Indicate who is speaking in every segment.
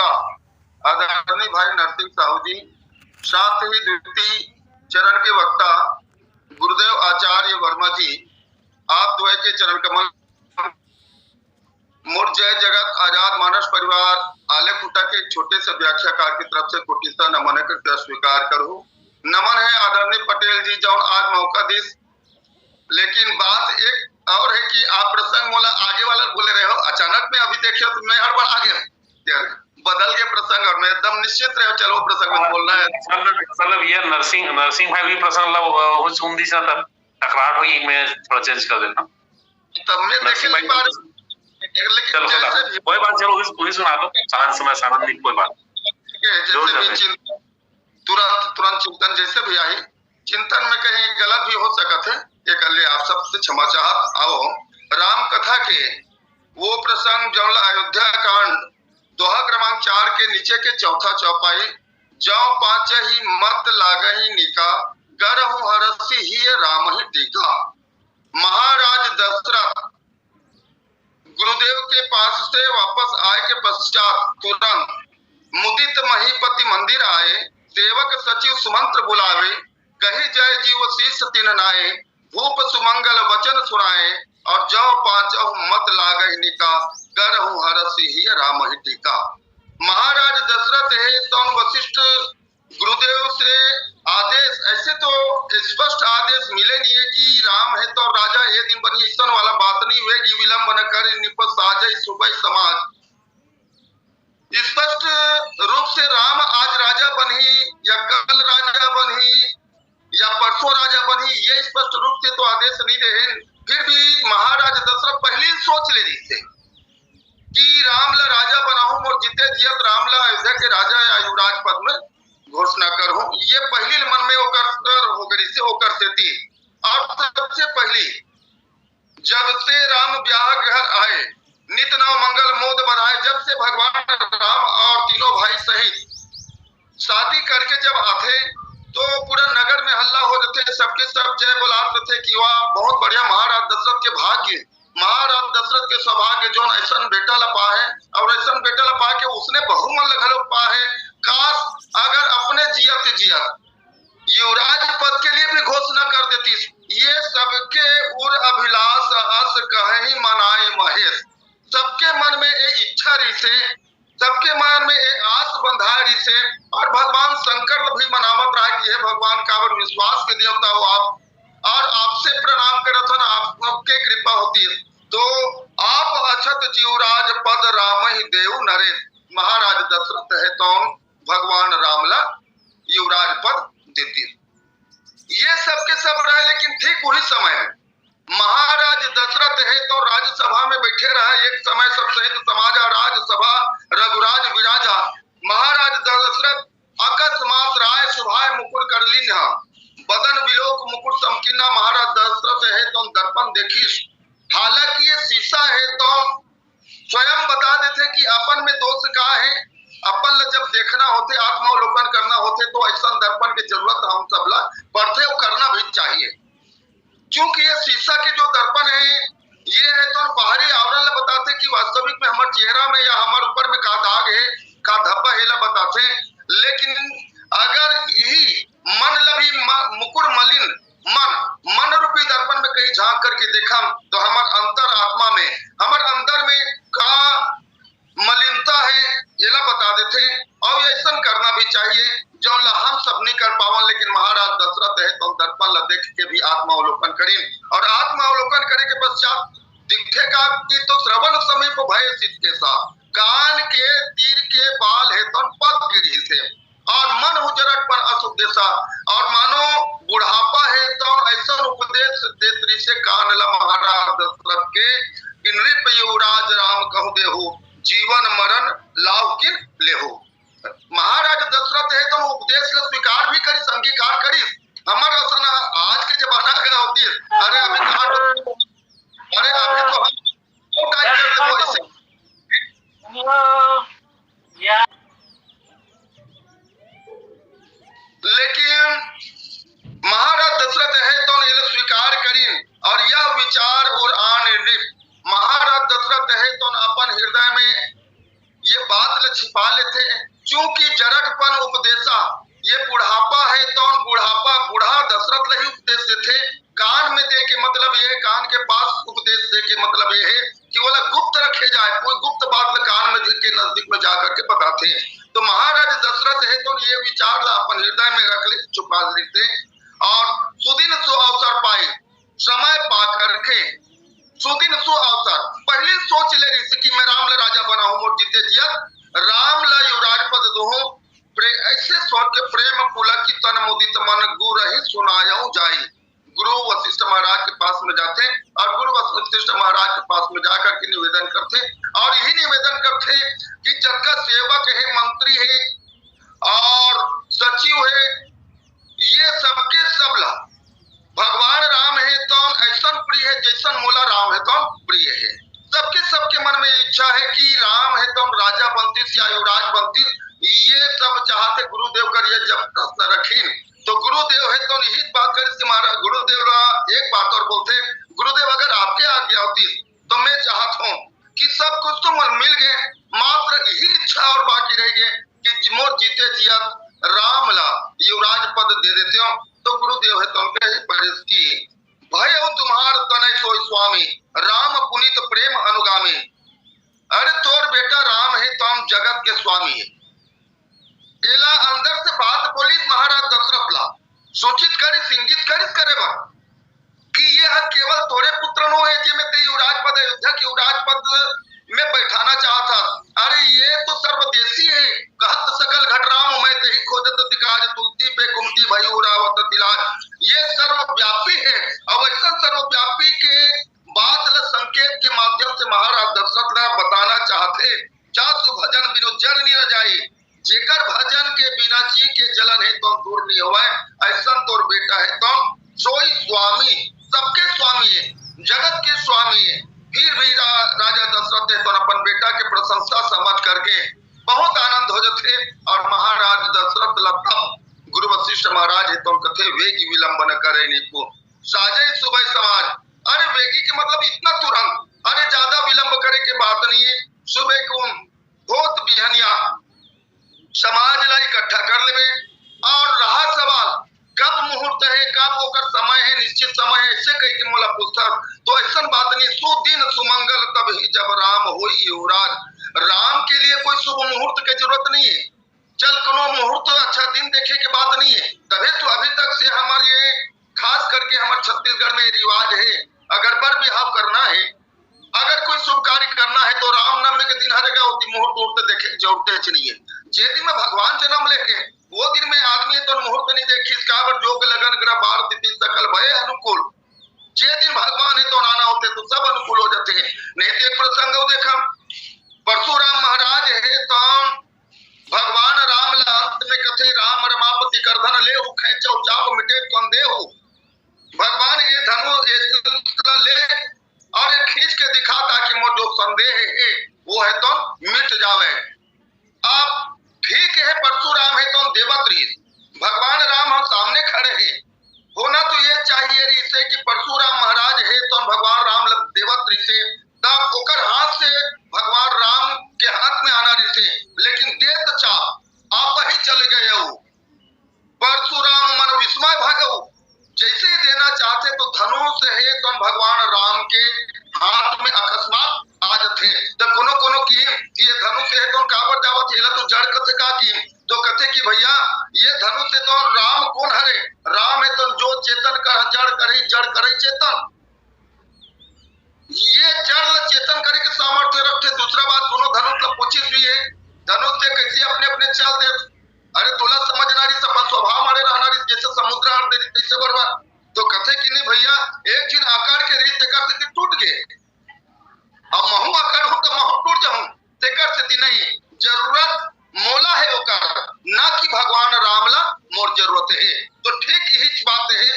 Speaker 1: पिता आदरणीय भाई नरसिंह साहू जी, साथ ही द्वितीय चरण के वक्ता गुरुदेव आचार्य वर्मा जी, आप द्वय के चरण कमल मोर जय जगत आजाद मानस परिवार आलेखुटा के छोटे से व्याख्याकार की तरफ से कोटिसा नमन करके स्वीकार करो। नमन है आदरणीय पटेल जी, जौन आज मौका दिस, लेकिन बात एक और है कि आप प्रसंग मोला आगे वाला बोले रहे हो, अचानक में अभी देखियो तो मैं हड़बड़ आ गया, बदल के प्रसंग और मैं एकदम निश्चित रहे, चलो प्रसंग में बोलना है।
Speaker 2: मतलब ये नरसिंह भाई भी प्रसंग ला वो सुन दी सा तब टकरार हुई, मैं थोड़ा चेंज कर देता
Speaker 1: तब मैं देखिए एक बार
Speaker 2: चलो कोई बात, चलो वही सुना दो, शांत नहीं, कोई बात
Speaker 1: जैसे भी तुरंत चिंतन जैसे भी आई, चिंतन में कहीं गलत भी हो सकता है, ये कर ले आप सबसे क्षमा चाहत। आओ राम कथा के वो प्रसंग जो अयोध्या कांड दोहा क्रमांक 4 के नीचे के चौथा चौपाई, जौ पांच ही मत लागही निका करहु हरसी ही राम ही टीका। महाराज दशरथ गुरुदेव के पास से वापस आए के पश्चात तुरंत मुदित महीपति मंदिर आए, सेवक सचिव सुमंत्र बुलावे, कही जय जीव शीश तिन नाए, भूप सुमंगल वचन सुनाए, और जौ पांचहु मत लागहि निका करहु हरसि ही राम ही टीका। महाराज दशरथ है तो वशिष्ठ गुरुदेव से आदेश, ऐसे तो स्पष्ट आदेश मिले नहीं है कि राम है तो राजा ये दिन बनी, ऐसा वाला बात नहीं हुएगी, विलंब न कर निपट साजय सुबह समाज। स्पष्ट रूप से राम आज राजा बनी या कल राजा बनी या परसों राजा बनी, ये स्पष्ट रूप से तो आदेश नहीं रहे। फिर भी महाराज दशरथ पहले सोच ले रही थे कि रामला राजा बनाऊं और जिते जियत रामला अयोध्या के राजा या युवराज पद में घोषणा करूं, ये पहली मन में होकर से थी। और सबसे पहली जब से राम ब्याह घर आए, नित नव मंगल मोद बधाए, जब से भगवान राम और तीनों भाई सहित शादी करके जब आते तो पूरा नगर में हल्ला हो रहे थे, सबके सब जय बुलाते थे कि वाह बहुत बढ़िया, महाराज दशरथ के भाग्य, महाराज दशरथ के सौभाग्य जो ऐसा बेटा लपा है, और ऐसा बेटा लपा के उसने बहुमन लगा पा है। काश अगर अपने जियत युवराज पद के लिए भी घोषणा कर देती। ये सबके उर अभिलाष अस कहि मनाए महेश, सबके मन में एक इच्छा रही से, सबके मन में एक आस बंधा रही से, और भगवान शंकर भी मनावत रहा कि हे भगवान काबर विश्वास के देवता हो आप, और आपसे प्रणाम करत हन, आपके कृपा होती है, तो आप अछत जीवराज पद राम ही देव नरेश। महाराज दशरथ है तो भगवान रामला युवराज पद देती। ये सब के सब रहे, लेकिन ठीक वही समय में महाराज दशरथ है तो राज्यसभा में बैठे रहा। एक समय सब सहित समाजा राज्यसभा रघुराज विराजा। महाराज दशरथ अकस्मात राय सुभाय मुकुर कर लीन, बदन विलोक मुकुट समकिना। महाराज दशरथ है तो दर्पण देखिस, हालांकि ये शीशा है तो स्वयं बता देते कि अपन में दोष का है, अपन जब देखना होते, आत्मावलोकन करना होते, तो ऐसा दर्पण की जरूरत हम सब ला पड़ते और करना भी चाहिए। क्योंकि ये शीशा के जो दर्पण है ये है तो बाहरी आवरण बताते कि वास्तविक में हमारे चेहरा में या हमारे ऊपर में का दाग है, का धब्बा है ला बताते। लेकिन अगर यही मन लभी मुकुर मलिन मन रूपी दर्पण में कहीं झांक करके देखा तो हमारे अंतर आत्मा में, हमारे अंदर में का मलिनता है ये ला बता देते। और ऐसा करना भी चाहिए जो हम सब नहीं कर पावन, लेकिन महाराज दशरथ है तो दर्पण ला देख के भी आत्मावलोकन करें, और आत्मावलोकन करे के पश्चात दिखेगा कि तो श्रवण समीप भय सिद्ध के साथ, कान के तीर के बाल है तो पद गिरी से, और मन उजरट पर असुदेशा, और मानो बुढ़ापा है तो ऐसा उपदेश देत्री से कान ला महाराज दशरथ के कि नृप युवराज राम कहु देहु, जीवन मरण लाभ किन लेहु। महाराज दशरथ है तो उपदेश का स्वीकार भी करी, अंगीकार करी। हमारा आज के जमाना का होती है, अरे अभी तो हम लेकिन महाराज दशरथ है तो ये स्वीकार करी, और यह विचार और आन महाराज दशरथ है तो अपन हृदय में ये बात छिपा लेते चूंकि जड़कपन उपदेशा, ये बुढ़ापा है तो बुढ़ापा बूढ़ा दशरथ लही उपदेश देते, कान में दे के मतलब ये कान के पास उपदेश दे के मतलब ये है कि वो गुप्त रखे जाए, कोई गुप्त बात कान में के नजदीक में जाकर के बताते हैं। तो महाराज दशरथ है तो ये विचार अपन हृदय में रख ले, छुपा लेते और सुदिन सु अवसर पाए, समय पा करके सुदिन सु अवसर पहले सोच ले ऋषि की मैं राम ल राजा बना हूं मोर जीते जिया, राम ल युवराज पद दोहो, ऐसे सोच के प्रेम पुलक की तन मुदित मन गुरु ही सुनायो जाई। गुरु वशिष्ठ महाराज के पास में जाते और गुरु वशिष्ठ महाराज के पास में जाकर के निवेदन करते और यही निवेदन करते कि जब का सेवक है, मंत्री है और सचिव है, ये सबके सबला भगवान राम है तो ऐसा प्रिय है जैसा मोला राम है तो प्रिय है। सबके मन में इच्छा है कि राम है तो राजा बनती या युवराज बनती, ये सब चाहते गुरुदेव कर ये जब प्रश्न रखीन तो गुरुदेव है तो यही बात करे महाराज गुरुदेव एक बात और बोलते, गुरुदेव अगर आपके आज्ञा होती तो मैं चाहता हूँ कि सब कुछ तो मिल गए, मात्र यही इच्छा और बाकी रह गए कि मोर जीते जिया राम ला युवराज पद दे देते हो। तो गुरुदेव है तो की भय हो तुम्हार तनय सोई स्वामी, राम पुनीत प्रेम अनुगामी। अरे तोर बेटा राम है तो हम जगत के स्वामी है। इला अंदर से बात बोली महाराज दशरथ ला सूचित करे सिंगित करे बा कि यह केवल तोरे पुत्र नो है जिसमें ते युवराज पद अयोध्या के युवराज पद में बैठाना चाहता। अरे ये तो सर्वदेशी है, कहत सकल घट राम मैं तेहि खोजत दिकाज, तुलसी पे कुमति भयु रावत तिलाज। ये सर्वव्यापी है और ऐसा सर्वव्यापी के बात ल संकेत के माध्यम से महाराज दशरथ ला बताना चाहते, जासु भजन बिनु जल नहीं न जाए, जेकर भजन के बिना जी के जलन है तो दूर नहीं हुआ है, ऐसा तोर बेटा है तो सोई स्वामी, सबके स्वामी है, जगत के स्वामी है। फिर भी राजा दशरथ ने तो अपन बेटा के प्रशंसा समझ करके बहुत आनंद हो जाते और महाराज दशरथ लगता गुरु वशिष्ठ महाराज है तो कथे वेगी विलंबन करे निको साजे सुबह समाज। अरे वेगी के मतलब इतना तुरंत, अरे ज्यादा विलंब करे के बात नहीं है, सुबह को बहुत बिहनिया समाज ला इकट्ठा कर लेवे और रहा सवाल कब मुहूर्त है, कब होकर समय है, निश्चित समय है, ऐसे कह के मोला पुस्तक तो ऐसा बात नहीं। सुदिन सुमंगल तब ही जब राम होई युवराज, राम के लिए कोई शुभ मुहूर्त की जरूरत नहीं है, चल कोनो मुहूर्त अच्छा दिन देखे के बात नहीं है। तभी तो अभी तक से हमारे ये खास करके हमारे छत्तीसगढ़ में रिवाज है, अगर बर बिहाव करना है, अगर कोई शुभ कार्य करना है तो राम नवमी के दिन हरेगा मुहूर्त देखे जरूरत नहीं है। जे दिन में भगवान जन्म ले वो दिन में आदमी तो मुहूर्त नहीं देखी, जोग लगन ग्रह बार तिथि सकल भय अनुकूल। जे दिन भगवान है तो नाना होते तो सब अनुकूल हो जाते हैं। नहीं तो एक प्रसंग देखा परशुराम महाराज है तो भगवान राम अंत में कथे राम रमापति करधन ले खेचो चाप मिटे कंदेह, भगवान ये धनु ये ले और ये खींच के दिखा ताकि मोर जो संदेह है वो है तो मिट जावे। अब ठीक है परशुराम है तो देवत्री, भगवान राम हम सामने खड़े हैं, होना तो ये चाहिए ऋषि कि परशुराम महाराज है तो भगवान राम देवत्री से तब ओकर हाथ से भगवान राम के हाथ में आना ऋषि, लेकिन देत चाप आप ही चले गए हो। परशुराम मन विस्मय भागो, जैसे ही देना चाहते तो धनुष है तो भगवान राम के हाथ में अकस्मात आ जाते तो कोनो की ये धनुष है तो काबर जावत हेला तो जड़ कथे का की तो कथे कि भैया ये धनुष है तो राम कौन हरे, राम है तो जो चेतन कर जड़ करे चेतन, ये जड़ चेतन करे के सामर्थ्य रखते। दूसरा बात दोनों धनुष का पूछित भी है, धनुष से कैसे अपने अपने चल दे, अरे तोला समझनारी सपन स्वभाव मारे रहनारी जैसे समुद्र आर दे कैसे बरबाद तो कथे कि नहीं भैया एक दिन आकार के रीत देकर से टूट गए, अब महू आकार हो तो महू टूट जाऊं तेकर से नहीं, जरूरत मोला है ओकर ना कि भगवान रामला मोर जरूरत है। तो ठीक यही बात है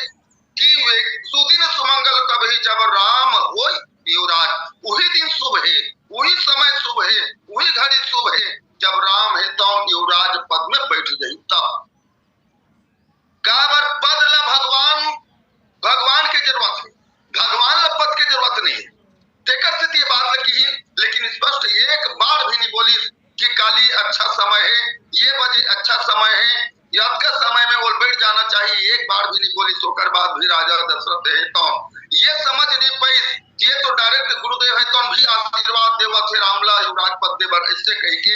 Speaker 1: कि वे सुदिन सुमंगल तब ही जब राम होय युवराज, वही दिन शुभ है, वही समय शुभ है, वही घड़ी शुभ है जब राम है तो युवराज पद में बैठ गई। तब काबर पद ला भगवान के जरूरत है, भगवान ला पद के जरूरत नहीं है। तेकर से ये बात लगी, लेकिन स्पष्ट एक बार भी नहीं बोली कि काली अच्छा समय है ये बजे अच्छा समय है, याद का समय में वो बैठ जाना चाहिए, एक बार भी नहीं बोली सोकर बाद भी राजा दशरथ है तो ये समझ नहीं पाई, ये तो डायरेक्ट गुरुदेव है तो भी आशीर्वाद देवा थे रामला युवराज पद देवर, इससे कह के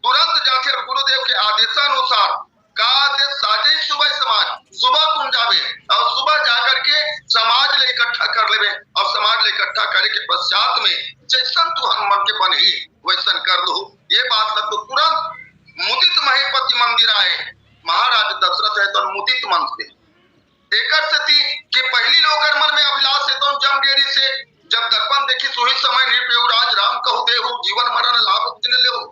Speaker 1: तुरंत जाकर गुरुदेव के आदेशानुसार का आदेश साजे सुबह समाज सुबह तुम जावे और सुबह जाकर के समाज ले इकट्ठा कर लेवे और समाज ले इकट्ठा करे के पश्चात में जैसन तू हनुमान के बन ही वैसन कर दो। ये बात तो तुरंत मुदित महीपति मंदिर आए, महाराज दशरथ है तो मुदित मन से एकर सती कि पहली लोकर मन में अभिलाष है तो जमगेरी से जब दर्पण देखी सोही समय निर्युराज राम कहु देहु जीवन मरण लाभ दिन ले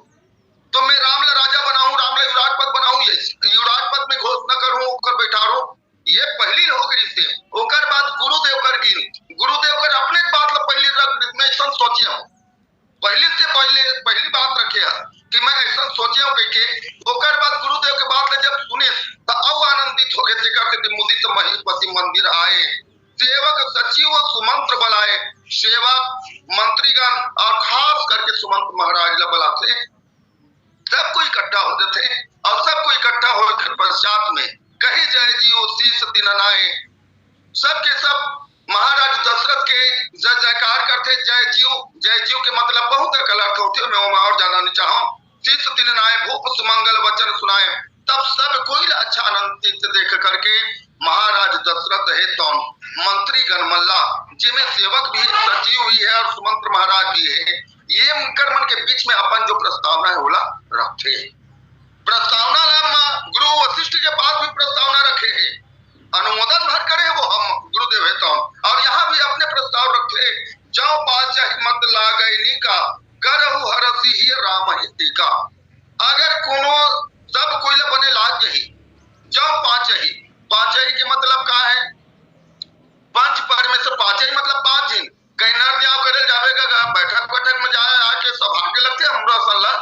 Speaker 1: तो मैं राम ला राजा बनाऊं, राम ला युवराज पद बनाऊं, युवराज पद में घोषणा करूं ओकर बैठारो, ये पहली होगरी से। ओकर बाद गुरुदेव कर गिन गुरुदेव कर अपने बात ला पहली रख में ऐसा सोचे हूं, पहली बात रखे कि मैं ऐसा सोचे हूं के ओकर बाद गुरुदेव के बात जब सुने तो अब आनंदित हो गए करते मुदित महीपति मंदिर आए, सेवक सचिव सुमंत्र बुलाए, सेवक मंत्रीगण और खास करके सुमंत महाराज ला बुलाते, सबको इकट्ठा हो जाते और सबको इकट्ठा होकर पश्चात में कहे जय जियो शीश दिननाए, सबके सब महाराज दशरथ के जय जयकार करते, जय जियो के मतलब बहुत अर्थ होते, मैं और जानना चाहूं, शीश दिननाए भूप सुमंगल वचन सुनाए, तब सब कोई अच्छा आनंदित देख करके महाराज दशरथ है तो मंत्री गण मल्ला जिसमें सेवक भी सचिव भी है और सुमंत्र महाराज भी है, ये मन के बीच में अपन जो प्रस्तावना है बोला रखे, प्रस्तावना गुरु वशिष्ठ के पास भी प्रस्तावना रखे हैं, अनुमोदन भर करे वो हम गुरुदेव है तो और यहाँ भी अपने प्रस्ताव रखे, जाओ पाच मत लागैनी का करहु हरसी ही राम हिती का, अगर कोनो सब कोई बने लाज यही जाओ पांच ही के मतलब का है, पंच परमेश्वर पांच ही मतलब 5 दिन कहीं नर जाओ करे जावेगा बैठक में जाए आके सभा के लगते हमरा सल्ला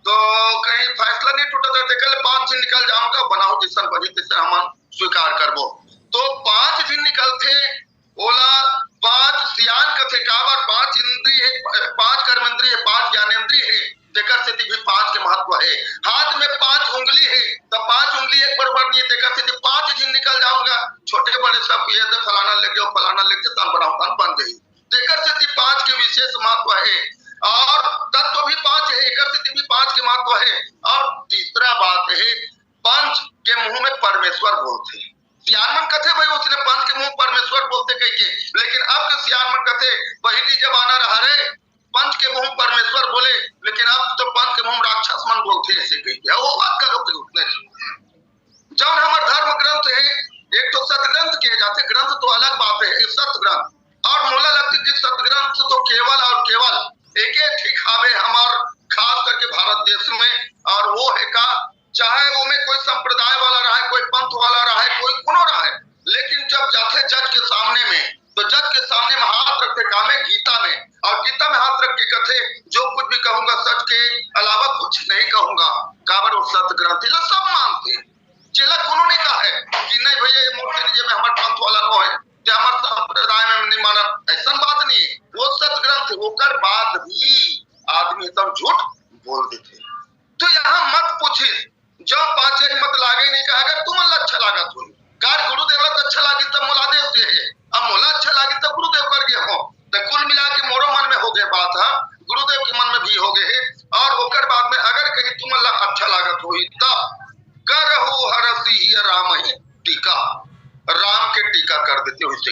Speaker 1: तो कहीं फैसला नहीं टूटा तो कल 5 दिन निकल जाऊंगा बनाओ जिसन बनी तिसे हम स्वीकार करबो, तो 5 दिन निकलते ओला 5 सियान कथे काबर 5 इंद्रिय है, 5 कर्मेंद्रिय है, 5 ज्ञानेंद्रिय है, तेकर से भी 5 के महत्व है, हाथ में 5 उंगली है तो 5 उंगली एक बराबर नहीं, तेकर से 5 दिन निकल जाऊंगा, छोटे बड़े सब ये फलाना लग जाओ फलाना लग जाओ बनाओ बन गई, तेकर से 5 के विशेष महत्व है और तत्व भी 5 है, एकर से भी 5 के महत्व है, और तीसरा बात है पंच के मुंह में परमेश्वर बोलते, सियानमन कथे भाई उसने पंच के मुंह परमेश्वर बोलते कह के, लेकिन अब के सियानमन कथे पहली जमाना रहा रे पंच के मुंह परमेश्वर बोले, लेकिन अब तो पंच के मुंह राक्षस मन बोलते ऐसे कह के, वो बात करो कि उतने जब हमारे धर्म ग्रंथ है, एक तो सतग्रंथ किए जाते, ग्रंथ तो अलग बात है, सत ग्रंथ और मोला लगती कि सतग्रंथ तो केवल और केवल एक ठीक हावे हमार खास करके भारत देश में, और वो है का चाहे वो में कोई संप्रदाय वाला रहा, कोई पंथ वाला रहा, कोई कोनो रहा, लेकिन जब जाते जज के सामने में तो जज के सामने में हाथ रखते काम है गीता में, और गीता में हाथ रख के कथे जो कुछ भी कहूंगा सच के अलावा कुछ नहीं कहूंगा, काबर वो सत ग्रंथ सब मानते, चेला कोनो ने कहा है कि नहीं भैया ये मूर्ति नहीं में हमारे पंथ वाला नो है, हमारे संप्रदाय में नहीं माना, ऐसा बात नहीं है, वो सत ग्रंथ होकर बाद भी आदमी सब झूठ बोल देते, तो यहाँ मत पूछे जो 5 मत लागे नहीं कहा, अगर तुम अच्छा लागत हो कार गुरुदेव तो अच्छा लागी तब मोलादेव से है, अब मोला अच्छा लागी तब गुरुदेव कर गए हो, तो कुल मिला के मोरो मन में हो गए बात है, गुरुदेव के मन में भी हो गए है, और ओकर बाद में अगर कहीं तुम अच्छा लागत हो तब करहु हरसी ही राम ही टीका, राम के टीका कर देते हो इसे,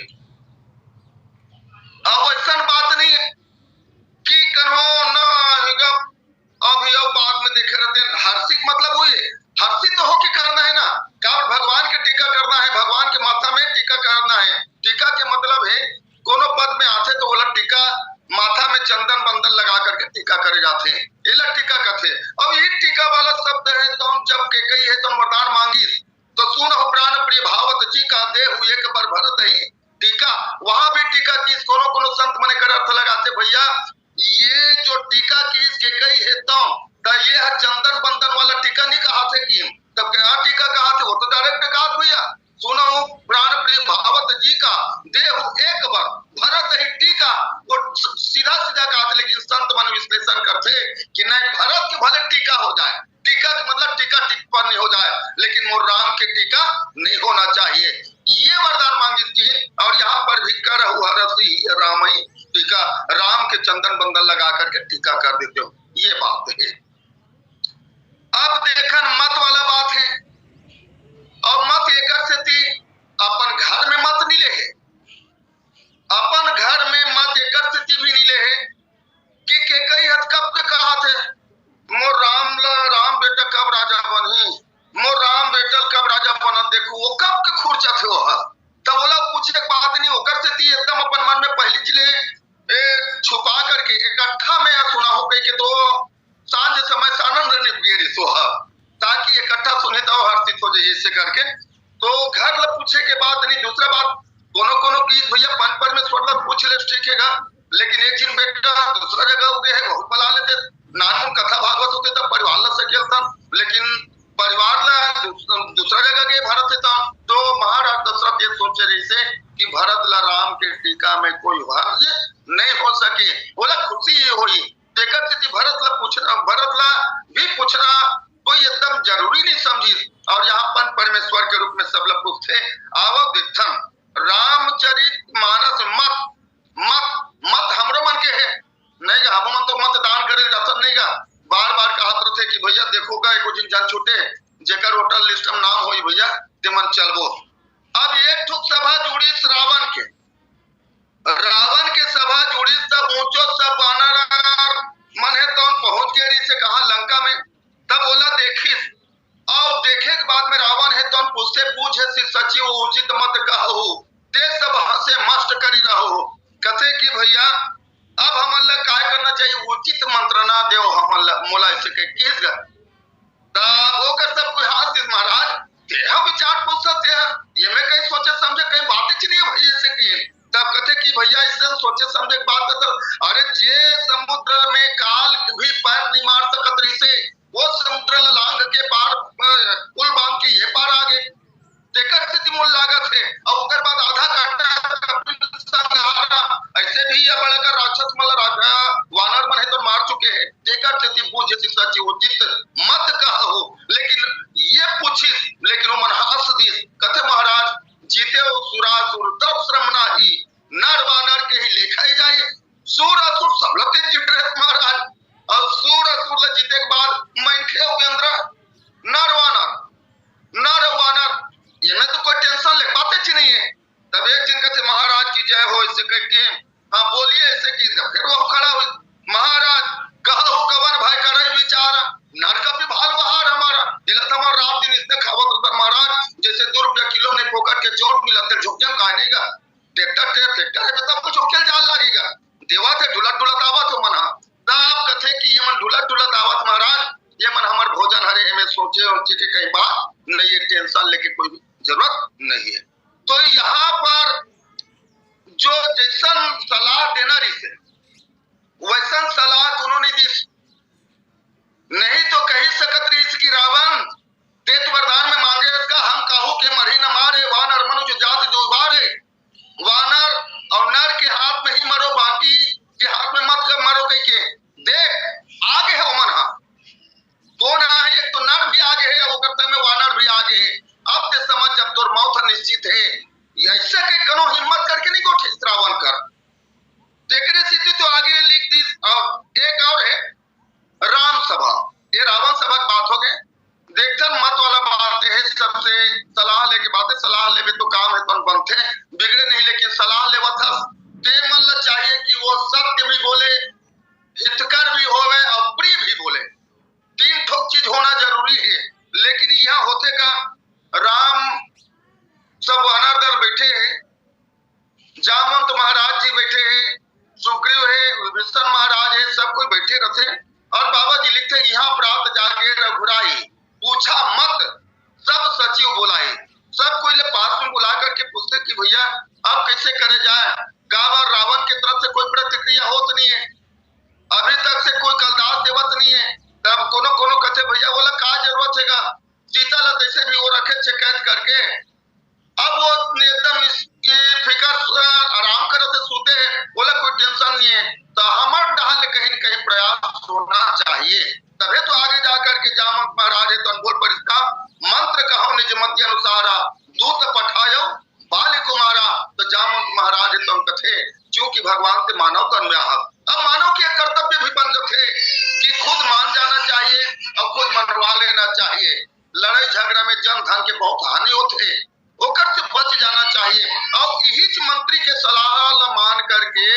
Speaker 1: अब ऐसा बात नहीं है कि कहो ना अभी अब बाद में देखे रहते हैं, हर्षिक मतलब हुई है, हर्षित तो होके करना है ना, कारण भगवान के टीका करना है, भगवान के माथा में टीका करना है, टीका के मतलब है कोनो पद में आते तो बोला टीका माथा में चंदन बंदन लगा करके टीका करे जाते हैं, ये लग टीका कथे, अब ये टीका वाला शब्द है तो जब के कही है तो वरदान मांगी तो सुन हो प्राण प्रिय भावत जी का देह एक बार भरत ही टीका, वहां भी टीका की कोनो कोनो संत मने कर अर्थ लगाते, भैया ये जो टीका की इसके कई है तो ये है चंदन बंदन वाला टीका नहीं कहा थे कि तब क्या टीका कहा थे, वो तो डायरेक्ट कहा भैया सुनो प्राण प्रिय भावत जी का देह एक बार भरत ही टीका, वो सीधा सीधा कहा था, लेकिन संत मन विश्लेषण करते कि नहीं भरत के भले टीका हो जाए, टीका मतलब टीका हो जाए, लेकिन मोर राम के टीका नहीं होना चाहिए। ये वरदान मांगी थी। और यहाँ पर भी कर हुआ रसी रामई टीका, राम के चंदन बंदन लगा करके टीका कर देते हो, ये बात है। अब देखन मत वाला बात है, और मत एक से थी अपन घर में मत मिले है, अपन घर में मत एक से थी भी मिले है कि कई हद कब के कहा थे मोर राम बेटा कब राजा बनी, मोर राम बेटा कब राजा बना, देखो वो कब के खुर्चा थे वो। तब बोला पूछने की बात नहीं होकर से थी, एकदम अपन मन में पहली चीजें छुपा करके इकट्ठा में सुना हो गई कि तो सांझ समय सानंद ने गेरी सोहा, ताकि इकट्ठा सुने तो हर्षित हो जाए इससे करके। तो घर ल पूछे के बाद नहीं, दूसरा बात कोनो की भैया पन पर में स्वर्ण पूछ ले ठीक है, लेकिन एक दिन बेटा दूसरा जगह हो गए है बहुत बला लेते, नानमुन कथा भागवत होते तब परिवार ला सकेल था, लेकिन परिवार ला दूसरा जगह गए भरत से था। तो महाराज दशरथ ये सोचे रही से कि भरत ला राम के टीका में कोई हर्ज नहीं हो सके, बोला खुशी ये हुई देखकर स्थिति भरत ला भी पूछना कोई एकदम जरूरी नहीं समझी। और यहाँ पन परमेश्वर के रूप में सब लोग पूछते आवो दिथन रामचरित मानस मत हमरो मन के है नहीं गा, हम मन तो मतदान करे रसन नहीं गा, बार बार कहत रहे कि भैया देखो गा एको दिन जान छूटे जेकर वोटर लिस्ट में नाम होई भैया ते मन चलबो। अब एक ठुक सभा जुड़ी रावण के सभा जुड़ी सब ऊंचो सब वानर मन है तो पहुंच गए से कहा लंका में। तब बोला देखिस, और देखे के बाद में रावण है तो पूछते पूछे सचिव उचित मत कहो, ते सब हंसे मस्त करी रहो, कथे कि भैया अब हमन ला काय करना चाहिए, उचित मंत्रणा देव हमन ला मोला ऐसे के किस गा ता ओकर सब कोई हाथ से महाराज तेहा विचार पूछ सकते हैं, ये में कहीं सोचे समझे कहीं बातें च नहीं भैया से की। तब कहते कि भैया इससे सोचे समझे बात कर, अरे जे समुद्र में काल भी पैर नहीं मार सकत रही से वो समुद्र लांग के पार पुल बांध के ये पार आ गए, तेकर स्थिति मूल लागत है। और उकर बाद आधा घंटा ऐसे भी ये बड़कर राक्षस मल राजा वानर बने तो मार चुके हैं, तेकर स्थिति पूछ सच उचित मत कहो, लेकिन ये पूछी लेकिन वो मन हंस दी, कथे महाराज जीते हो सुरासुर तब श्रम नाही, नर वानर के ही लेखा ही जाए, सुर असुर सब लोग जीत रहे महाराज। और सुर असुर जीते के बाद मनखे उपेंद्र नर वानर ये में तो कोई टेंशन ले बातें ची नहीं है। तब एक दिन कहते महाराज की जय हो इसे कह के हाँ बोलिए ऐसे की, फिर वो खड़ा हुई महाराज कहो कवन भाई करे विचार नर का भी भाल बहार हमारा दिला था हमारा रात दिन इसने खावत होता महाराज, जैसे 2 रुपया किलो ने पोकर के चोट मिला तेल झोंके कहा नहीं गा, ट्रैक्टर है तब कुछ झोंके जाल लगेगा, देवा थे ढुलत आवत हो मन। तब कथे कि ये मन ढुलत आवत महाराज, ये मन हमार भोजन हरे हमें सोचे और के कहीं बात नहीं है, टेंशन लेके कोई जरूरत नहीं है। तो यहाँ पर जो जैसन सलाह देना रही से वैसन सलाह उन्होंने दी, नहीं तो कही सकत रही इसकी रावण तेत वरदान में मांगे इसका हम काहू के मरी न मारे, वानर मनुष्य जाति जो बारे, वानर और नर के हाथ में ही मरो बाकी के हाथ में मत कर मरो कह के देख आगे है उमन हा कौन है, एक तो नर भी आगे है वो करते में वानर भी आगे है। अब ते समझ जब तोर मौत निश्चित है, ऐसे के कनो हिम्मत करके नहीं को रावण कर तेकरे स्थिति तो आगे लिख दी। और एक और है राम सभा, ये रावण सभा की बात हो गए, देखते मत वाला बात है, सबसे सलाह लेके बातें सलाह लेवे तो काम है तो बनते बिगड़े नहीं, लेकिन सलाह लेवा था ते मन चाहिए कि वो सत्य भी बोले, हितकर भी होवे और प्रिय भी बोले, 3 ठोक चीज होना जरूरी है। लेकिन यहाँ होते का राम सब वानर दल बैठे हैं, जामवंत महाराज जी बैठे हैं, सुग्रीव है, विभीषण महाराज है, सब कोई बैठे रहते। और बाबा जी लिखते यहाँ प्राप्त जाके रघुराई पूछा मत सब सचिव बुलाए, सब कोई ले पास में बुला करके पूछते कि भैया अब कैसे करे जाए, काबर रावण की तरफ से कोई प्रतिक्रिया होत नहीं है, अभी तक से कोई कलदास देवत नहीं है। तब कोनो कहते भैया बोला का जरूरत है, सीता ला जैसे भी वो रखे कैद करके, अब वो एकदम इसकी फिकर आराम करते सोते हैं, बोला कोई टेंशन नहीं है, तो हमार डाल कहीं न कहीं प्रयास होना चाहिए, तभी तो आगे जाकर के जामवंत महाराज है तो अनमोल परिस्था भगवान से मानव तन्मय। अब मानव के कर्तव्य भी बन जाते कि खुद मान जाना चाहिए और खुद मनवा लेना चाहिए। लड़ाई झगड़ा में जन धन के बहुत हानि होते, ओकर से बच जाना चाहिए। और यही मंत्री के सलाह मान करके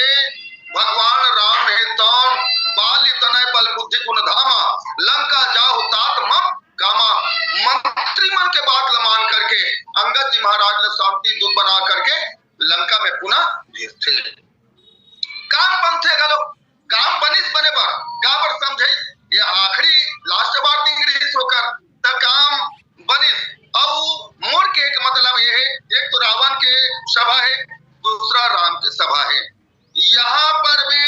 Speaker 1: भगवान राम है तो बाल तनय बल बुद्धि गुण धामा लंका जाओ तात मम कामा। मंत्री मन के बात मान करके अंगद जी महाराज ने शांति दूत बना करके लंका में पुनः भेजते। काम बनते गलो, काम बनिस बने पर काबर समझे ये आखिरी लास्ट बार इंग्लिश होकर त काम बनिस। और मोर के एक मतलब ये है, एक तो रावण के सभा है, दूसरा राम की सभा है। यहाँ पर भी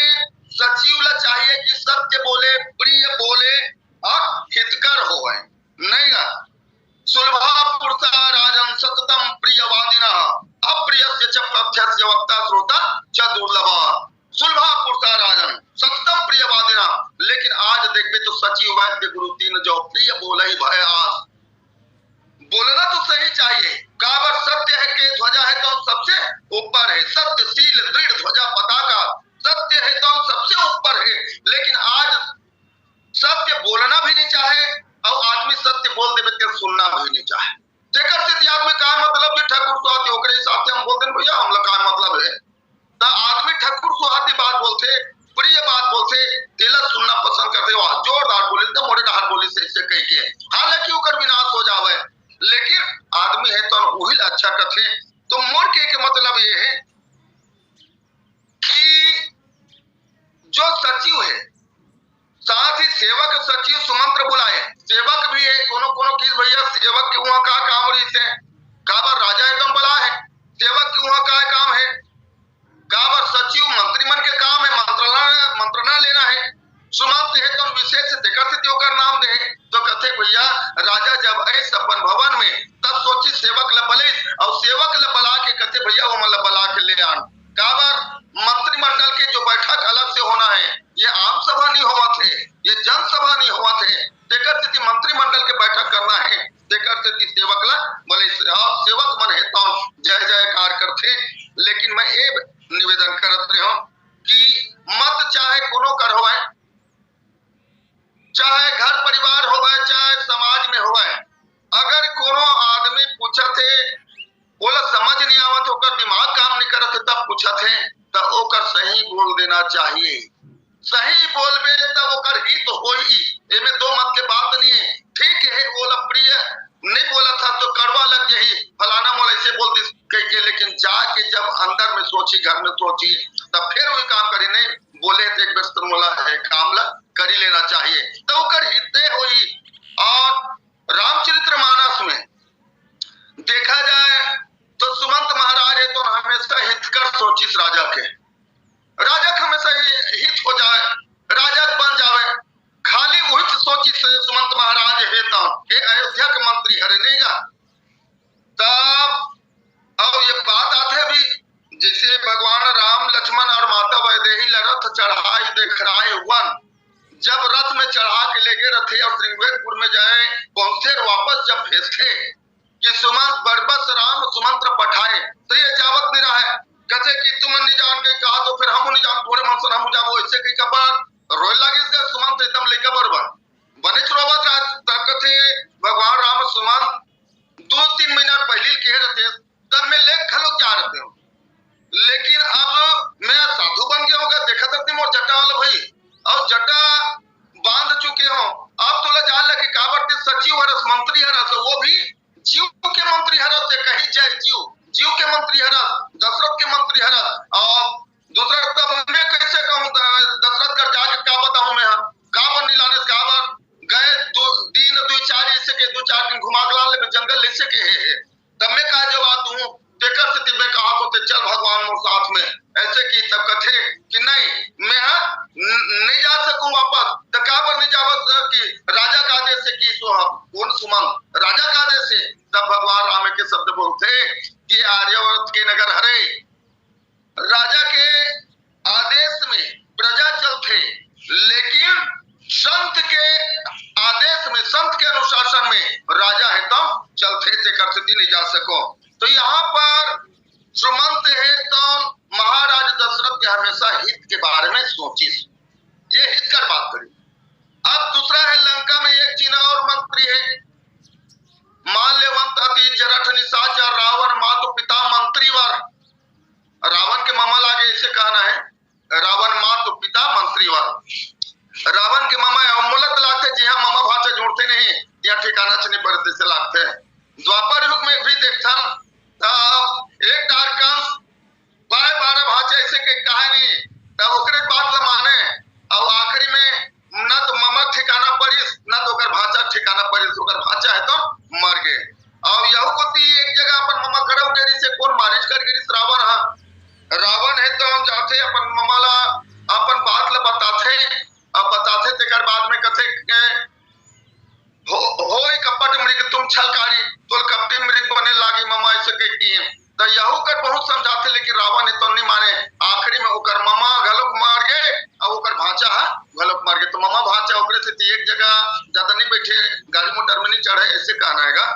Speaker 1: सचिव ला चाहिए कि सत्य बोले, प्रिय बोले और हितकर हो। नहीं ना सुलभा पुरुषा राजन सततम प्रियवादिना अप्रियस्य च प्रत्यस्य वक्ता श्रोता च दुर्लभा। सुलभा पुरुषा राजन सततम प्रियवादिना, लेकिन आज देखबे तो सचिव वैद्य गुरु तीन जो प्रिय बोले ही भय आस। बोलना तो सही चाहिए, काबर सत्य है के ध्वजा है तो सबसे ऊपर है। सत्यशील दृढ़ ध्वजा पताका, सत्य है तो सबसे ऊपर है। लेकिन आज सत्य बोलना भी नहीं चाहे और आदमी सत्य बोल देवे तो सुनना भी नहीं चाहे। जेकर से आदमी का मतलब ठाकुर सुहाती ओकरे हिसाब से हम बोलते हैं भैया हम लोग का मतलब है तो आदमी ठाकुर सुहाती बात बोलते, प्रिय बात बोलते, तिलक सुनना पसंद करते हो। जोरदार बोली तो मोटे डार बोली से कह के हालांकि ओकर विनाश हो जावे, लेकिन आदमी है तो वही अच्छा करते। तो मोर के मतलब ये है कि जो सचिव है साथ ही सेवक सचिव सुमंत्र बुलाए। सेवक भी है कोनो कोनो की भैया सेवक के वहां का काम रही से काबर राजा एकदम बला है, सेवक के वहां का काम है, काबर सचिव मंत्रीमन के काम है, मंत्रणा लेना है। सुमंत्र है तो विशेष देकर से होकर नाम दे तो कहते भैया राजा जब ऐसे अपन भवन में तब सोची सेवक ल बले और सेवक ल बला के कहते भैया वो मतलब बला के ले आन। काबर मंत्रिमंडल की जो बैठक अलग से होना है, ये आम सभा नहीं हुआ थे, ये जनसभा नहीं हुआ थे। देकर से मंत्रिमंडल के बैठक करना है, देकर से सेवक ला बोले सेवक मन है तो जय जयकार करते। लेकिन मैं ये निवेदन करते हूँ कि मत चाहे कोनो कर हो, चाहे घर परिवार हो, चाहे समाज में हो, अगर कोनो आदमी पूछते बोला समझ नहीं आवत होकर दिमाग काम नहीं करते तब पूछते तो ओकर सही बोल देना चाहिए। सही बोलबे तब ओकर हित होई, एमे दो मत के बात नहीं है। ठीक है बोला प्रिय नहीं बोला था तो करवा लग यही फलाना मोल ऐसे बोल दी कह के, लेकिन जाके जब अंदर में सोची घर में सोची तब फिर वही काम करी। नहीं बोले तो एक व्यस्त मोला है काम ला करी लेना चाहिए तो ओकर हित होई। और रामचरितमानस में देखा जाए तो सुमंत महाराज है तो हमेशा हितकर सोचिस राजा के हमेशा हित हो जाए, राजा बन जावे। खाली वही सोची सुमंत महाराज है तो अयोध्या के मंत्री हरे नहीं तब। अब ये बात आते भी जैसे भगवान राम लक्ष्मण और माता वैदेही रथ चढ़ाई देख रहे वन, जब रथ में चढ़ा के ले गए रथे और श्रृंगेरपुर में जाए पहुंचे वापस जब भेजते कि सुमंत बरबस राम सुमंत्र पठाए तो ये जावत नहीं रहा है। कहते कि तुम नहीं जान के कहा तो फिर हम नहीं जान पूरे मन से हम जाबो ऐसे की कबर रोए लगे इसका सुमंत एकदम लेकर बरबर बने रोवत तब कहते भगवान राम सुमंत 2-3 महीना पहले कह रहे तब मैं लेख खलो जा रहे हो, लेकिन अब मैं साधु बन गया होगा देखा तक मोर जटा वाला भाई और जटा बांध चुके हो। अब तो जान लगे काबर सचिव हरस मंत्री हरस वो भी जीव के मंत्री हरस से कही जाए जीव के मंत्री हरस दशरथ के मंत्री हरस। और दूसरा तब मैं कैसे कहूँ दशरथ कर जाके क्या बताऊं मैं काबर नीलाने काबर गए दिन 2-4 ऐसे के 2-4 दिन घुमा के जंगल ऐसे के है तब मैं कहा जवाब दूं देकर से मैं कहा तो चल भगवान मोर साथ में ऐसे की तब कथे कि नहीं मैं नहीं जा सकूं वापस तो काबर नहीं जावत कि राजा का आदेश से की कौन सुमंत राजा का आदेश से। तब भगवान राम के शब्द बोलते कि आर्यवर्त के नगर हरे राजा के आदेश में प्रजा चलते, लेकिन संत के आदेश में संत के अनुशासन में राजा है तो चलते थे कर नहीं जा सको। तो यहाँ पर सुमंत है तो महाराज दशरथ के हमेशा हित के बारे में सोची, ये हित कर बात करी। अब दूसरा है लंका में एक चीना और मंत्री है, माल्यवंत अति जरठ निशाचर रावण मातु पिता मंत्रीवर। रावण के मामा लागे इसे कहना है, रावण मातु पिता मंत्रीवर। रावण के मामा अमूलत लागते, जी हाँ मामा भाषा जोड़ते नहीं या ठिकाना नहीं पड़ते से लागते हैं। द्वापर युग में भी देखता एक डारकांश 12 भाषा ऐसे के कहानी तब ओकरे बात ल माने और आखिरी में न तो मामा ठिकाना पड़िस न तो ओकर भाषा ठिकाना पड़िस, ओकर भाषा है तो मर गए। और यहू कोती एक जगह अपन मामा करव गेरी से कौन मारिच कर गेरी रावण। हा रावण है तो हम जाते अपन मामा ला अपन बात ल बताते अब बताते तेकर बाद में कथे होय कपट मृग तुम छलकारी तोल कपटी मृग बने लागी मामा ऐसे के किए तो यहू कर बहुत समझाते, लेकिन रावण ने तो नहीं माने। आखिरी में ओकर मामा घलोक मार गए और ओकर भांचा घलोक मार गए। तो मामा भांचा ओकरे से एक जगह ज्यादा नहीं बैठे, गाड़ी मोटर में नहीं चढ़े, ऐसे कहना हैगा।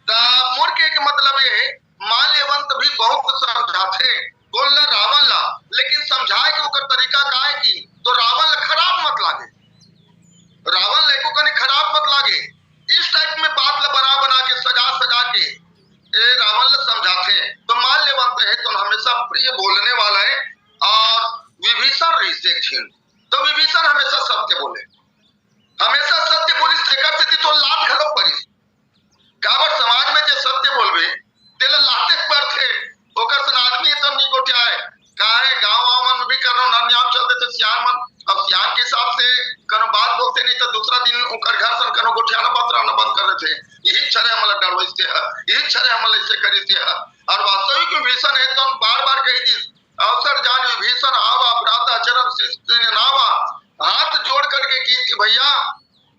Speaker 1: तो मोर के मतलब ये है माल्यवंत भी बहुत समझाते बोल रावण ला, लेकिन समझाए के ओकर तरीका का है कि तो रावण ला खराब मत लागे, रावण लेको कने खराब मत लागे, इस टाइप में बात ला बना के सजा के रावण ला समझाते हैं। तो माल्यवंत है तो हमेशा प्रिय बोलने वाला है और विभीषण ऋषि छिन तो विभीषण हमेशा सत्य बोले, हमेशा सत्य बोली शेखर से तो लात घलो पड़ी काबर समाज में जो सत्य बोलबे तेला लाते पर थे ओकर सन आदमी तो नहीं गोटियाए काहे गांव में भी करनो नन्याम चलते थे सियान मन। अब सियान के हिसाब से कनो बात बोलते नहीं तो दूसरा दिन ओकर घर सन कनो गोटियाना बतराना बंद कर देते। यही छरे हमला डरवैसे है, यही छरे हमला ऐसे करीते है। और वास्तविक विभीषण है तो बार-बार कही दी अवसर जान विभीषण आवा भ्राता चरम शिष्ट नावा, हाथ जोड़ करके की भैया।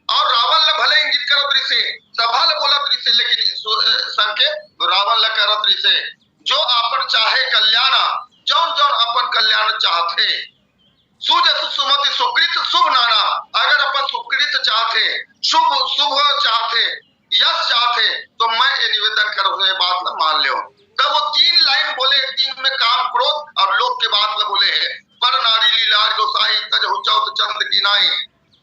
Speaker 1: और रावण ला भले इंगित करत रिसे सभा ला बोलत रिसे, लेकिन संके रावण ला करत रिसे जो आपन चाहे कल्याण जौन जौन अपन कल्याण चाहते सुजस सुमति सुकृत शुभ नाना। अगर अपन सुकृत चाहते शुभ चाहते यश चाहते तो मैं ये निवेदन करूँ ये बात ला मान लो। तब वो 3 लाइन बोले, 3 में काम क्रोध और लोभ के बात ला बोले है। पर नारी लीलार गोसाई तज हुचौत चंद की नाई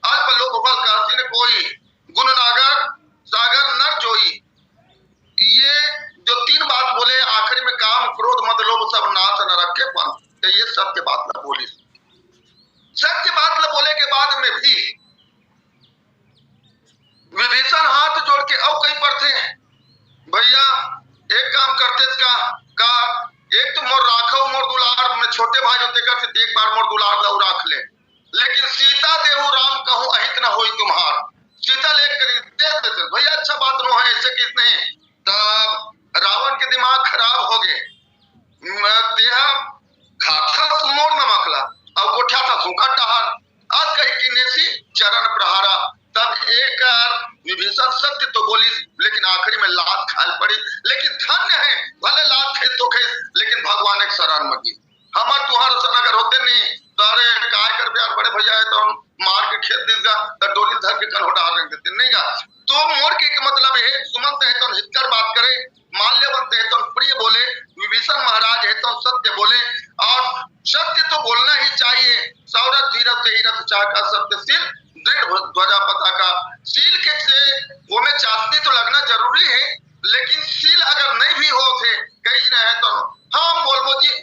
Speaker 1: अल्प लोभ बल कहसीन कोई गुण नागर सागर नर जोई। ये जो 3 बात बोले आखिरी में काम क्रोध मद लोभ सब नाथ न रखे पन, तो ये सत्य बात ला बोली। सत्य बात ला बोले के बाद में भी विभीषण हाथ जोड़ के अब कहीं पर थे भैया एक काम करते का एक तो मोर राखो मोर दुलार में छोटे भाई होते कर एक बार मोर दुलार लऊ राख ले, लेकिन सीता देहु राम कहूं अहित न होई तुम्हार। सीता लेकर दे देते भैया अच्छा बात नो है ऐसे किस नहीं। तब रावण के दिमाग खराब हो गए, खाता मोर न मखला और गोठा था सूखा टहर आज कहीं की नेसी चरण प्रहारा। तब एक विभीषण सत्य तो बोली लेकिन आखिरी में लात खाल पड़ी। लेकिन धन्य है भले लात खे तो खे लेकिन भगवान एक शरण मगी हमार तुहार सन अगर होते नहीं तो अरे काय कर प्यार बड़े भैया है तो मार के खेत दीगा तो डोरी धर के कर उड़ा रख देते नहीं का। तो मोर के मतलब है सुमंत है तो हितकर बात करे, माल्यवंत है तो प्रिय बोले, विभीषण महाराज है तो सत्य बोले और सत्य तो बोलना ही चाहिए। सौरथ धीरथ धीरथ चाका सत्यशील दृढ़ ध्वजा पताका। सील के से वो में चाशनी तो लगना जरूरी है, लेकिन सील अगर नहीं भी हो थे कहीं न है तो हाँ बोलबो जी।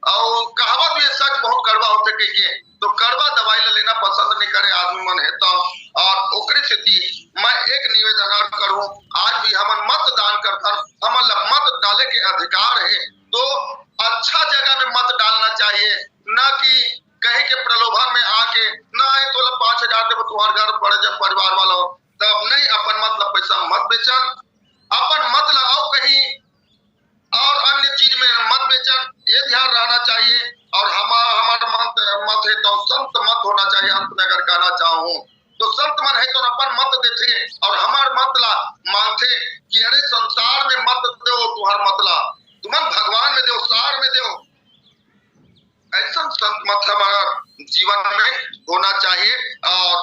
Speaker 1: और कहावत भी सच बहुत कड़वा होते कहिए तो कड़वा दवाई लेना पसंद नहीं करे आदमी मन है तो। और ओकरी स्थिति मैं एक निवेदन और करूं, आज भी हमन मतदान करता हमन मत डाले के अधिकार है तो अच्छा जगह में मत डालना चाहिए, न कि कहीं के प्रलोभन में आके ना है तो 5,000 दे तुम्हारे घर पड़े जब परिवार वाला हो तब नहीं अपन मतलब पैसा मत बेचन, अपन मत लगाओ कहीं और अन्य चीज में मत बेचन, ये ध्यान रहना चाहिए। और हमारा मत है तो संत मत होना चाहिए। अंत में अगर कहना चाहूँ तो संत मन है तो अपन मत देते और हमार मतला मानते कि अरे संसार में मत दो तुम्हार मतला तुमन भगवान में दो सार में दो। ऐसा संत मत हमारा जीवन में होना चाहिए। और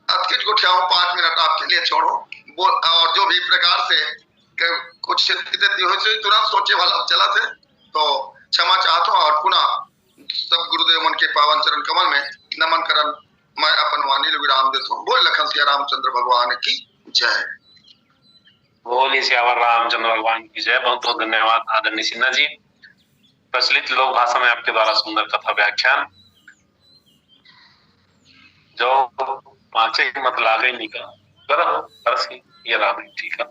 Speaker 1: अटकिट को ठहराऊं 5 मिनट आपके लिए छोड़ो और जो भी प्रकार से कुछ तुरंत सोचे वाला चला थे तो क्षमा चाहता हूँ और पुनः सब गुरुदेव मन के पावन चरण कमल में नमन करन मैं अपन वाणी विराम देता हूँ। बोल लखन सिया रामचंद्र भगवान की जय।
Speaker 2: बोलिए सियावर रामचंद्र भगवान की जय। बहुत बहुत धन्यवाद आदरणीय सिन्हा जी। प्रचलित लोक भाषा में आपके द्वारा सुंदर कथा व्याख्यान जो पांचे मत लागे निका करो परसी ये राम ठीक है।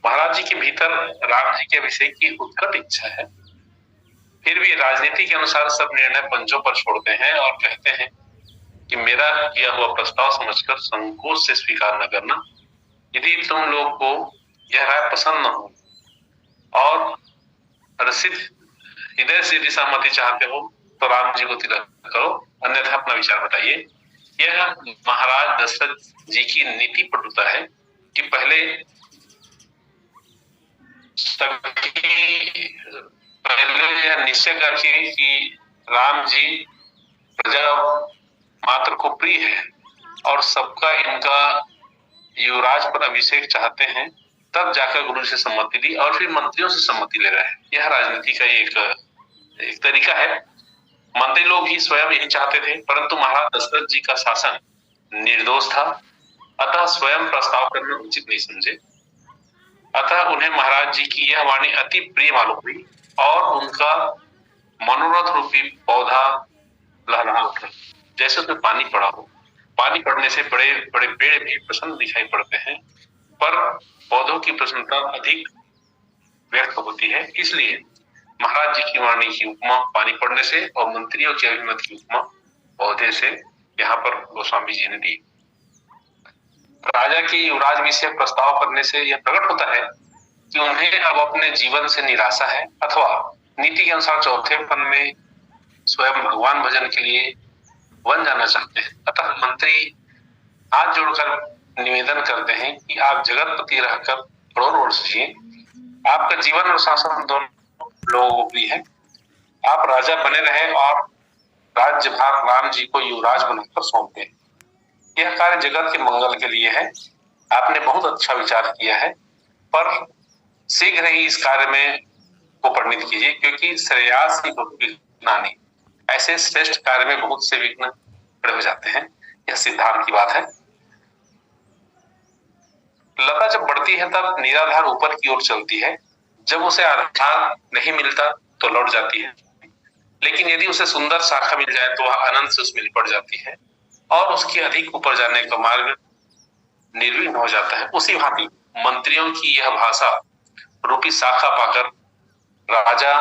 Speaker 2: महाराज जी के भीतर राम जी के अभिषेक की उत्कट इच्छा है, फिर भी राजनीति के अनुसार सब निर्णय पंचों पर छोड़ते हैं और कहते हैं कि मेरा किया हुआ प्रस्ताव समझकर संकोच से स्वीकार न करना। यदि तुम लोग को यह राय पसंद न हो और रसिद हृदय से यदि सहमति चाहते हो तो राम जी को तिलक करो, अन्यथा अपना विचार बताइए। यह महाराज दशरथ जी की नीति पटुता है कि पहले यह निश्चय करके कि राम जी प्रजा मात्र को प्रिय है और सबका इनका युवराज पर अभिषेक चाहते हैं, तब जाकर गुरु से सम्मति ली और फिर मंत्रियों से सम्मति ले रहे हैं। यह राजनीति का एक तरीका है। मंत्री लोग भी स्वयं यही चाहते थे, परंतु महाराज दशरथ जी का शासन निर्दोष था, अतः स्वयं प्रस्ताव करना उचित नहीं समझे। अतः उन्हें महाराज जी की यह वाणी अति प्रिय मालूम हुई और उनका मनोरथ रूपी पौधा लहरा उठा, जैसे उसमें पानी पड़ा हो। पानी पड़ने से बड़े बड़े पेड़ भी प्रसन्न दिखाई पड़ते हैं, पर पौधों की प्रसन्नता अधिक व्यक्त होती है। इसलिए महाराज जी की वाणी की उपमा पानी पड़ने से और मंत्रियों के अभिमत की उपमा पौधे से यहाँ पर गोस्वामी जी ने दी। राजा के युवराज विषय प्रस्ताव करने से यह प्रकट होता है कि उन्हें अब अपने जीवन से निराशा है अथवा नीति के अनुसार चौथे पन में स्वयं भगवान भजन के लिए वन जाना चाहते हैं। अतः मंत्री हाथ जोड़कर निवेदन करते हैं कि आप जगतपति रहकर करोड़ वर्ष जिए, आपका जीवन और शासन दोनों लोगों को प्रिय है। आप राजा बने रहे और राज्यभार राम जी को युवराज बनाकर सौंप दें। यह कार्य जगत के मंगल के लिए है। आपने बहुत अच्छा विचार किया है, पर शीघ्र ही इस कार्य में को परिणित कीजिए, क्योंकि श्रेयास ही बहुत विघ्नानि, ऐसे श्रेष्ठ कार्य में बहुत से विघ्न खड़े हो जाते हैं। यह सिद्धांत की बात है। लता जब बढ़ती है तब निराधार ऊपर की ओर चलती है, जब उसे आधार नहीं मिलता तो लौट जाती है, लेकिन यदि उसे सुंदर शाखा मिल जाए तो वह आनंद से उसमें लिपट जाती है और उसकी अधिक ऊपर जाने का मार्ग निर्विघ्न हो जाता है। उसी भांति मंत्रियों की यह भाषा रूपी शाखा पाकर राजा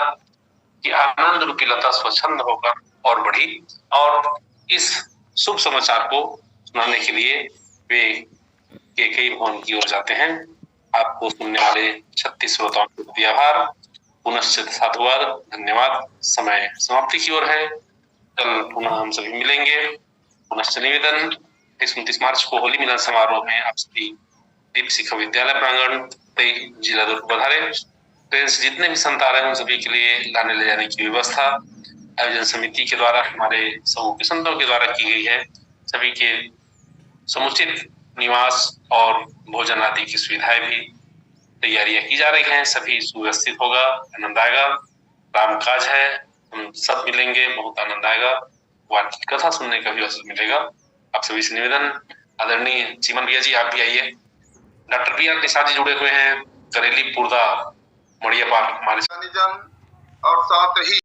Speaker 2: की आनंद रूपी लता स्वच्छंद होकर और बढ़ी और इस शुभ समाचार को सुनाने के लिए वे केकई भवन की ओर जाते हैं। आपको सुनने वाले 36 श्रोताओं को प्रति आभार, पुनश्च साधुवाद, धन्यवाद। समय समाप्ति की ओर है। कल पुनः हम सभी मिलेंगे। पुनश्च निवेदन, 29 मार्च को होली मिलन समारोह में आप सभी दीप शिक्षा विद्यालय प्रांगण जिला दुर्ग पधारे। ट्रेन से जितने भी संत आ रहे हैं उन सभी के लिए लाने ले जाने की व्यवस्था आयोजन समिति के द्वारा, हमारे समूह के संतों के द्वारा की गई है। सभी के समुचित निवास और भोजन आदि की सुविधाएं भी तैयारियां की जा रही हैं। सभी सुव्यवस्थित होगा, आनंद आएगा। राम काज है, हम सब मिलेंगे, बहुत आनंद आएगा। भगवान की कथा सुनने का भी अवसर मिलेगा। आप सभी से निवेदन, आदरणीय चीमन भैया जी आप भी आइए। डॉक्टर बी आर निशा जी जुड़े हुए हैं, करेली पुरदा मड़िया पार्क हमारे
Speaker 1: और साथ ही